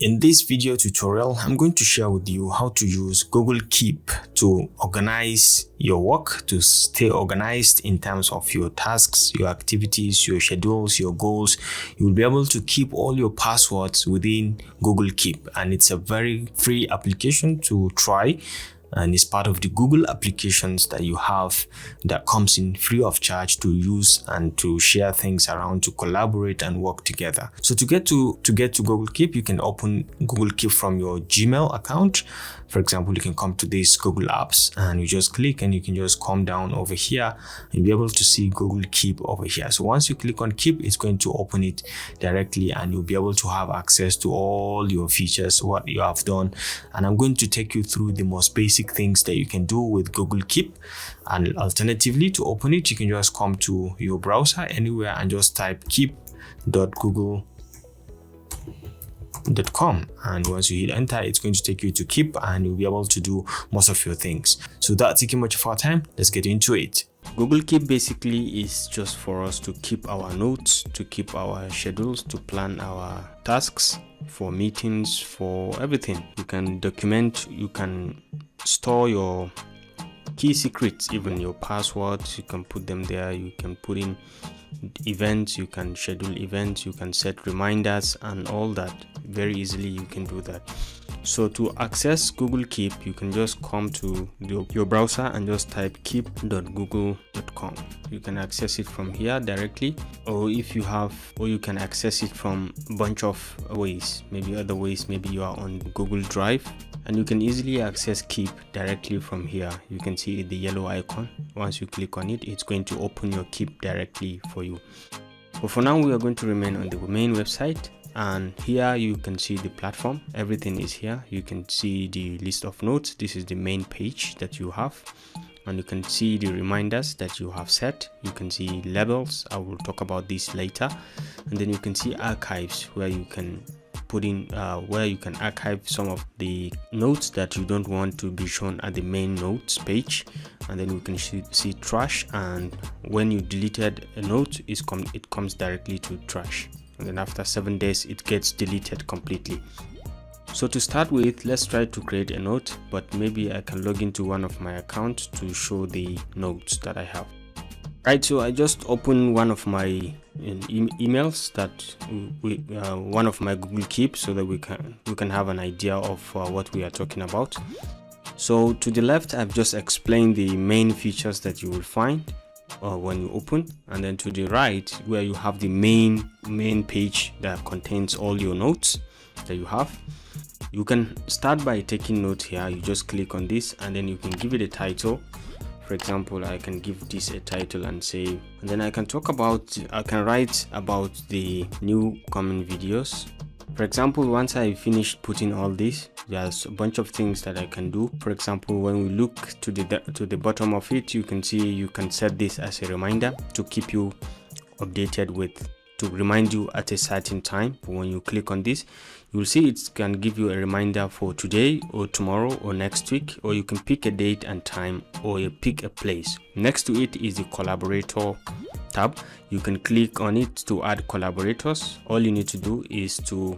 In this video tutorial, I'm going to share with you how to use Google Keep to organize your work, to stay organized in terms of your tasks, your activities, your schedules, your goals. You'll be able to keep all your passwords within Google Keep, and it's a very free application to try. And it's part of the Google applications that you have that comes in free of charge to use and to share things around, to collaborate and work together. So to get to Google Keep, you can open Google Keep from your Gmail account. For example, you can come to this Google Apps and you just click, and you can just come down over here and be able to see Google Keep over here. So once you click on Keep, it's going to open it directly, and you'll be able to have access to all your features, what you have done. And I'm going to take you through the most basic things that you can do with Google Keep. And alternatively, to open it, you can just come to your browser anywhere and just type keep.google.com, and once you hit enter, it's going to take you to Keep, and you'll be able to do most of your things. So without taking much of our time, let's get into it. Google Keep basically is just for us to keep our notes, to keep our schedules, to plan our tasks, for meetings, for everything. You can document, you can store your key secrets, even your passwords, you can put them there. You can put in events, you can schedule events, you can set reminders and all that. Very easily you can do that. So to access Google Keep, you can just come to your browser and just type keep.google.com. You can access it from here directly, or you can access it from a bunch of ways. Maybe other ways, maybe you are on Google Drive, and you can easily access Keep directly from here. You can see the yellow icon. Once you click on it, it's going to open your Keep directly for you. But for now, we are going to remain on the main website. And here you can see the platform. Everything is here. You can see the list of notes. This is the main page that you have, and you can see the reminders that you have set. You can see labels. I will talk about this later. And then you can see archives, where you can put in where you can archive some of the notes that you don't want to be shown at the main notes page. And then you can see trash, and when you deleted a note, it comes directly to trash. And then after 7 days, it gets deleted completely. So to start with, let's try to create a note, but maybe I can log into one of my accounts to show the notes that I have. Right, so I just opened one of my emails, one of my Google Keep, so that we can have an idea of what we are talking about. So to the left, I've just explained the main features that you will find when you open, and then to the right, where you have the main page that contains all your notes that you have. You can start by taking notes here. You just click on this, and then you can give it a title. For example, I can give this a title and say, and then I can write about the new coming videos. For example, once I finish putting all this, there's a bunch of things that I can do. For example, when we look to the bottom of it, you can see you can set this as a reminder to keep you updated to remind you at a certain time. When you click on this, you will see it can give you a reminder for today or tomorrow or next week, or you can pick a date and time, or you pick a place. Next to it is the collaborator tab. You can click on it to add collaborators. All you need to do is to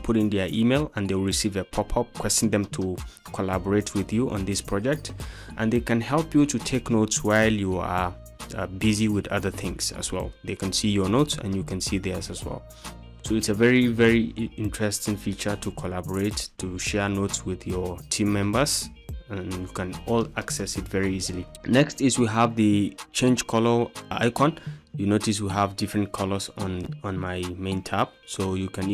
put in their email, and they'll receive a pop-up requesting them to collaborate with you on this project, and they can help you to take notes while you are busy with other things as well. They can see your notes and you can see theirs as well. So it's a very, very interesting feature to collaborate, to share notes with your team members, and you can all access it very easily. Next is we have the change color icon. You notice we have different colors on my main tab, so you can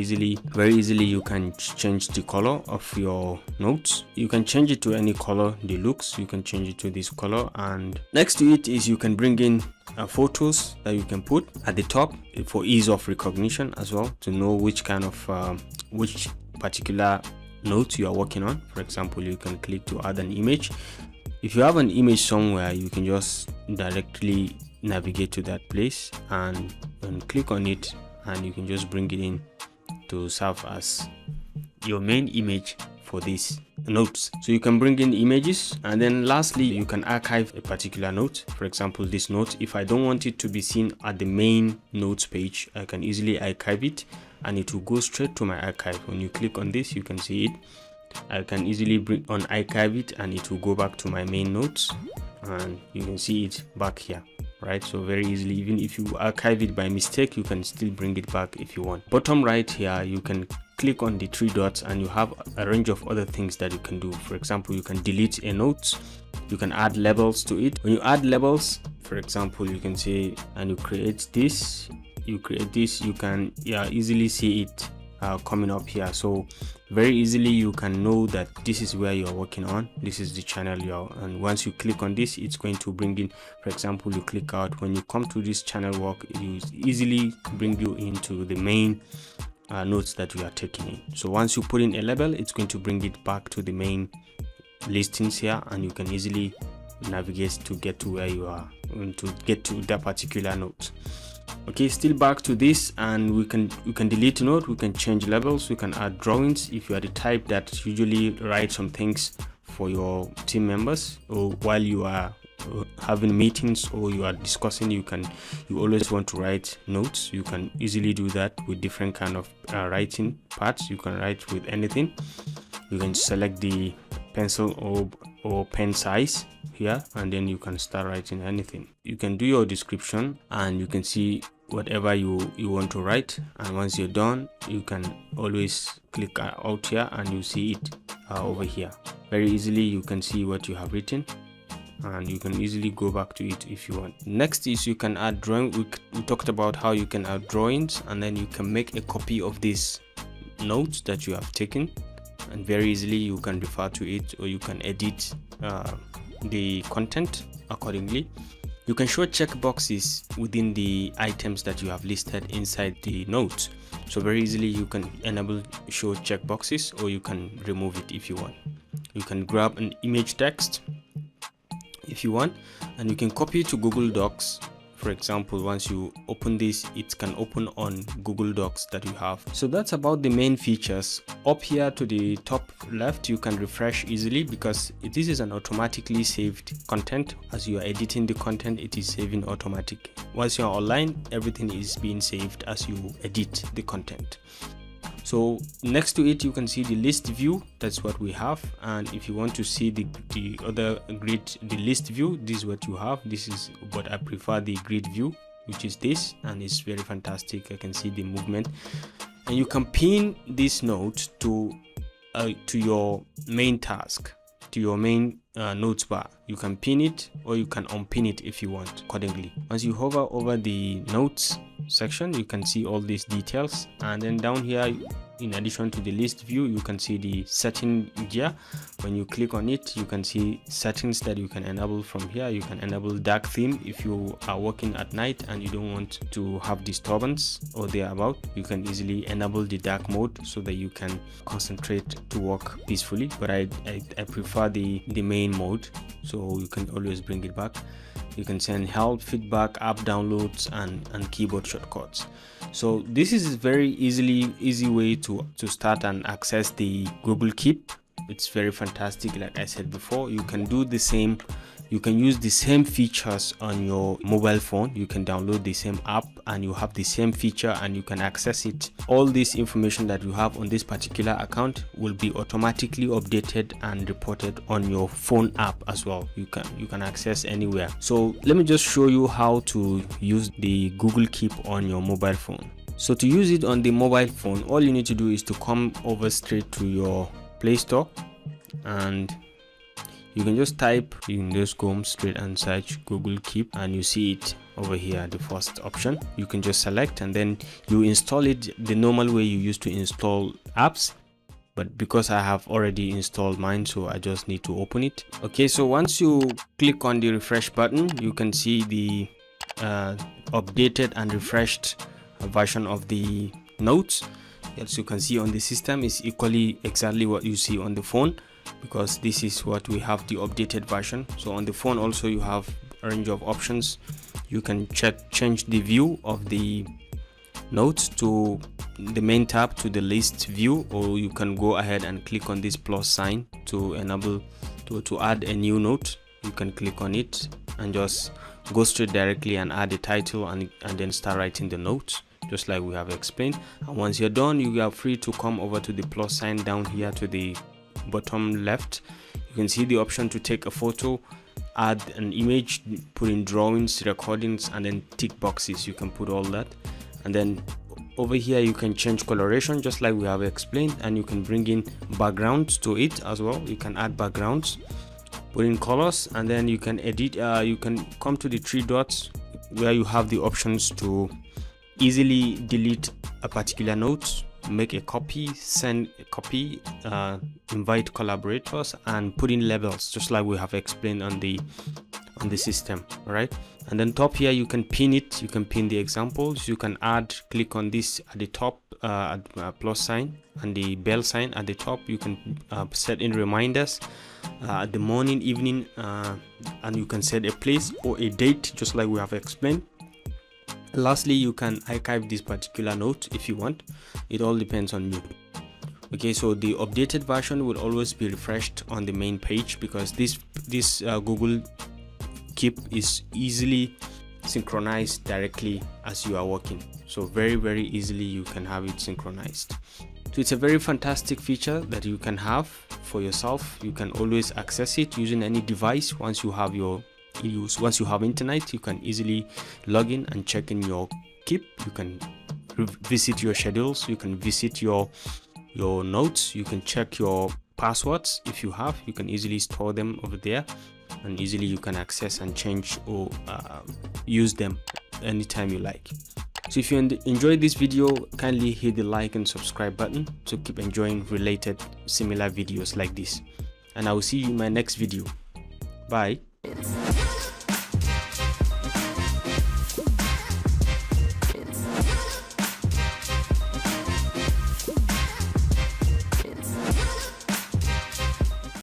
very easily you can change the color of your notes. You can change it to any color, the looks, you can change it to this color. And next to it is you can bring in photos that you can put at the top for ease of recognition as well, to know which kind of which particular note you are working on. For example, you can click to add an image. If you have an image somewhere, you can just directly navigate to that place and click on it, and you can just bring it in to serve as your main image for these notes. So you can bring in images, and then lastly, you can archive a particular note. For example, this note, if I don't want it to be seen at the main notes page, I can easily archive it and it will go straight to my archive. When you click on this, you can see it. I can easily bring on archive it and it will go back to my main notes, and you can see it back here, right? So very easily, even if you archive it by mistake, you can still bring it back if you want. Bottom right here, you can click on the 3 dots and you have a range of other things that you can do. For example, you can delete a note, you can add labels to it. When you add labels, for example, you can say, and you create this, you can easily see it coming up here. So very easily you can know that this is where you're working on, this is the channel and once you click on this, it's going to bring in, for example, you click out, when you come to this channel work, it will easily bring you into the main notes that you are taking in. So once you put in a label, it's going to bring it back to the main listings here, and you can easily navigate to get to where you are, to get to that particular note. Okay, still back to this, and we can delete a note, we can change labels, we can add drawings. If you are the type that usually write some things for your team members, or while you are having meetings or you are discussing, you always want to write notes, you can easily do that with different kind of writing parts. You can write with anything. You can select the pencil or pen size here, and then you can start writing anything. You can do your description and you can see whatever you want to write, and once you're done, you can always click out here and you see it over here. Very easily you can see what you have written, and you can easily go back to it if you want. Next is you can add drawing. We talked about how you can add drawings, and then you can make a copy of this notes that you have taken, and very easily you can refer to it, or you can edit the content accordingly. You can show checkboxes within the items that you have listed inside the notes. So very easily you can enable show checkboxes, or you can remove it if you want. You can grab an image text if you want, and you can copy it to Google Docs. For example, once you open this, it can open on Google Docs that you have. So that's about the main features. Up here to the top left, you can refresh easily because this is an automatically saved content. As you are editing the content, it is saving automatic. Once you are online, everything is being saved as you edit the content. So next to it, you can see the list view. That's what we have. And if you want to see the other grid, the list view, this is what you have. This is what I prefer, the grid view, which is this, and it's very fantastic. I can see the movement, and you can pin this note to your main task, to your main notes bar. You can pin it, or you can unpin it if you want accordingly. Once you hover over the notes section, you can see all these details, and then down here, in addition to the list view, you can see the setting gear. When you click on it, you can see settings that you can enable from here. You can enable dark theme if you are working at night and you don't want to have disturbance or thereabout. You can easily enable the dark mode so that you can concentrate to work peacefully, but I prefer the main mode, so you can always bring it back. You can send help, feedback, app downloads, and keyboard shortcuts. So this is a very easy way to start and access the Google Keep. It's very fantastic. Like I said before, you can do the same. You can use the same features on your mobile phone. You can download the same app and you have the same feature and you can access it. All this information that you have on this particular account will be automatically updated and reported on your phone app as well. You can access anywhere. So let me just show you how to use the Google Keep on your mobile phone. So to use it on the mobile phone, all you need to do is to come over straight to your Play Store, and you can just type, you can just go straight and search Google Keep, and you see it over here, the first option. You can just select and then you install it the normal way you used to install apps, but because I have already installed mine, so I just need to open it. Okay, so once you click on the refresh button, you can see the updated and refreshed version of the notes. As you can see on the system, is equally exactly what you see on the phone, because this is what we have, the updated version. So on the phone also you have a range of options. You can change the view of the notes to the main tab to the list view, or you can go ahead and click on this plus sign to enable to add a new note. You can click on it and just go straight directly and add a title and then start writing the notes just like we have explained. And once you're done, you are free to come over to the plus sign down here to the bottom left. You can see the option to take a photo, add an image, put in drawings, recordings, and then tick boxes. You can put all that. And then over here you can change coloration just like we have explained, and you can bring in backgrounds to it as well. You can add backgrounds, put in colors, and then you can edit. You can come to the three dots where you have the options to easily delete a particular note, make a copy, send a copy, invite collaborators, and put in labels just like we have explained on the system. All right, and then top here you can pin it. You can pin the examples. You can add, click on this at the top, plus sign and the bell sign at the top. You can set in reminders at the morning, evening, and you can set a place or a date just like we have explained. Lastly, you can archive this particular note if you want. It all depends on you. Okay, so the updated version will always be refreshed on the main page, because this Google Keep is easily synchronized directly as you are working. So very easily you can have it synchronized. So it's a very fantastic feature that you can have for yourself. You can always access it using any device. Once you have internet, you can easily log in and check in your Keep. You can visit your schedules, you can visit your notes, you can check your passwords. If you have, you can easily store them over there, and easily you can access and change or use them anytime you like. So if you enjoyed this video, kindly hit the like and subscribe button to keep enjoying related similar videos like this, and I will see you in my next video. Bye.